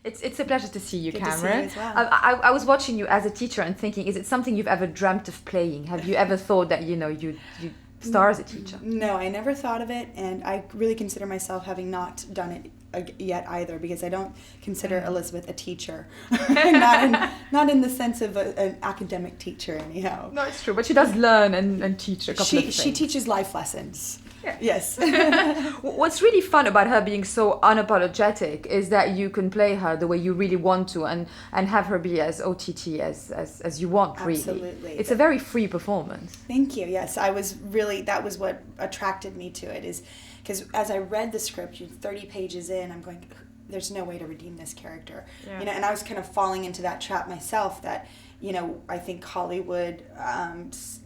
It's a pleasure to see you, Good to see Cameron. you as well. I was watching you as a teacher and thinking, is it something you've ever dreamt of playing? Have you ever thought that, you star as a teacher? No, I never thought of it, and I really consider myself having not done it yet either, because I don't consider Elizabeth a teacher. not in the sense of an academic teacher, anyhow. No, it's true, but she does learn and teach a couple of things. She teaches life lessons. Yeah. Yes. What's really fun about her being so unapologetic is that you can play her the way you really want to and have her be as OTT as you want, really. Absolutely. It's a very free performance. Thank you. Yes, that was what attracted me to it, is because as I read the script, 30 pages in, I'm going, there's no way to redeem this character. Yeah. And I was kind of falling into that trap myself that, I think Hollywood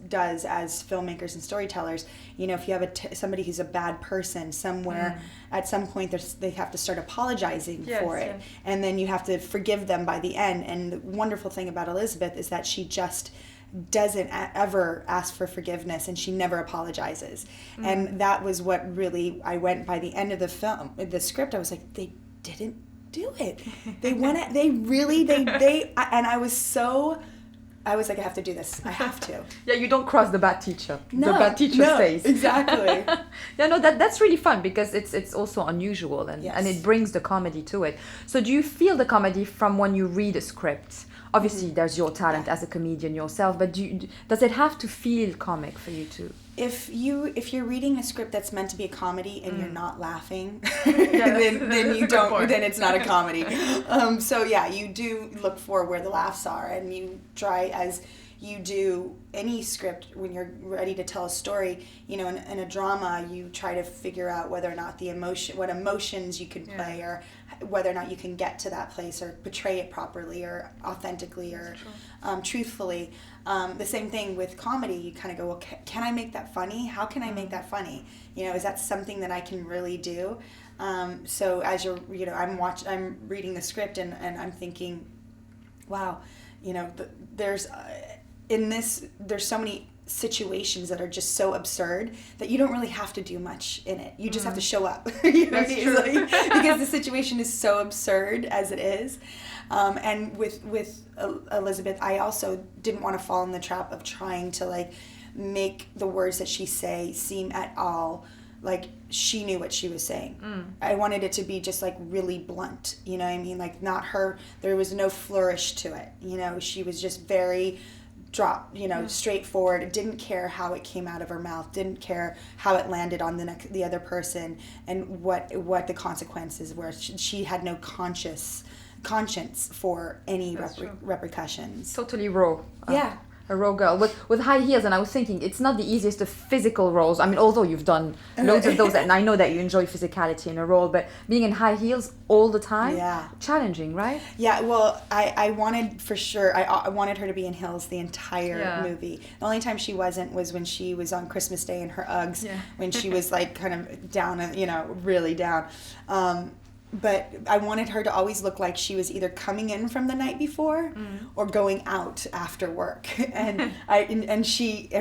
does as filmmakers and storytellers. If you have somebody who's a bad person somewhere, at some point they have to start apologizing for it. Yes. And then you have to forgive them by the end. And the wonderful thing about Elizabeth is that she just doesn't ever ask for forgiveness, and she never apologizes. And that was what really, I went by the end of the film, the script, I was like, they didn't do it. And I was like, I have to do this. I have to. Yeah, you don't cross the bad teacher. No, the bad teacher stays. Exactly. Yeah, no, that's really fun because it's also unusual and it brings the comedy to it. So do you feel the comedy from when you read a script? Obviously, there's your talent as a comedian yourself, but does it have to feel comic for you too? If you're reading a script that's meant to be a comedy and you're not laughing, Yeah, then it's not a comedy. So yeah, you do look for where the laughs are, and you try, as you do any script when you're ready to tell a story. In a drama, you try to figure out whether or not what emotions you can play, or whether or not you can get to that place or portray it properly or authentically or truthfully. The same thing with comedy. You kind of go, well, can I make that funny? How can I make that funny? Is that something that I can really do? So as I'm reading the script and I'm thinking, wow, there's so many situations that are just so absurd that you don't really have to do much in it. You just have to show up. That's true. Because the situation is so absurd as it is. And with Elizabeth, I also didn't want to fall in the trap of trying to make the words that she say seem at all like she knew what she was saying. I wanted it to be just really blunt, you know what I mean? Not her, there was no flourish to it. She was just very straightforward. Didn't care how it came out of her mouth, didn't care how it landed on the other person and what the consequences were. She had no conscience for any repercussions. Totally raw. Yeah. A raw girl with high heels, and I was thinking it's not the easiest of physical roles. I mean, although you've done loads of those, and I know that you enjoy physicality in a role, but being in high heels all the time, challenging, right? Yeah. Well, I wanted for sure. I wanted her to be in heels the entire movie. The only time she wasn't was when she was on Christmas Day in her Uggs, when she was kind of down, really down. But I wanted her to always look like she was either coming in from the night before or going out after work, and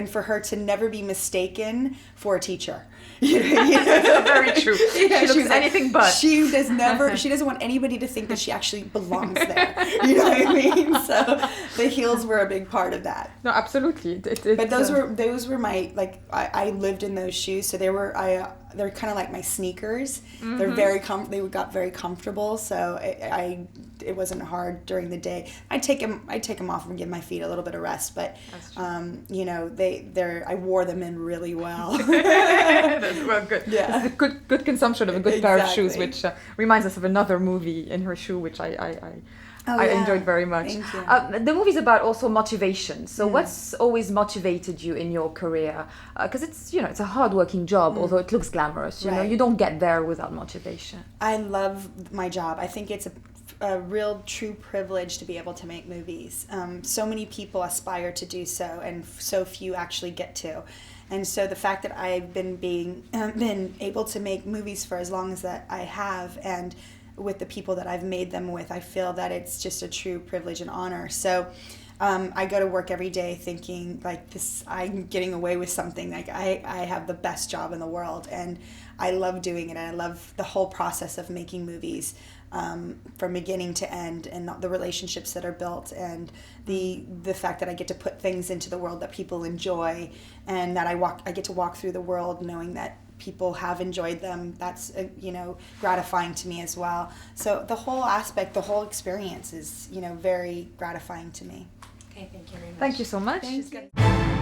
for her to never be mistaken for a teacher. Very true. She looks anything but. She doesn't want anybody to think that she actually belongs there. You know what I mean? So the heels were a big part of that. No, absolutely. But those were my I lived in those shoes, so they're kind of like my sneakers. They're they got very comfortable, so it wasn't hard during the day. I'd take them off and give my feet a little bit of rest, but I wore them in really well. Well, good. Yeah. It's a good consumption of a good pair of shoes, which reminds us of another movie in her shoe, which I enjoyed very much. Thank you. The movie's about also motivation. So what's always motivated you in your career? Because it's a hardworking job, although it looks glamorous. You don't get there without motivation. I love my job. I think it's a real true privilege to be able to make movies. So many people aspire to do so, and so few actually get to. And so the fact that I've been able to make movies for as long as that I have, and with the people that I've made them with, I feel that it's just a true privilege and honor. So I go to work every day thinking I'm getting away with something. I have the best job in the world, and I love doing it. And I love the whole process of making movies. from beginning to end, and the relationships that are built, and the fact that I get to put things into the world that people enjoy, and that I get to walk through the world knowing that people have enjoyed them. That's gratifying to me as well. So the whole aspect, the whole experience is very gratifying to me. Okay, thank you very much. Thank you so much. Thank you.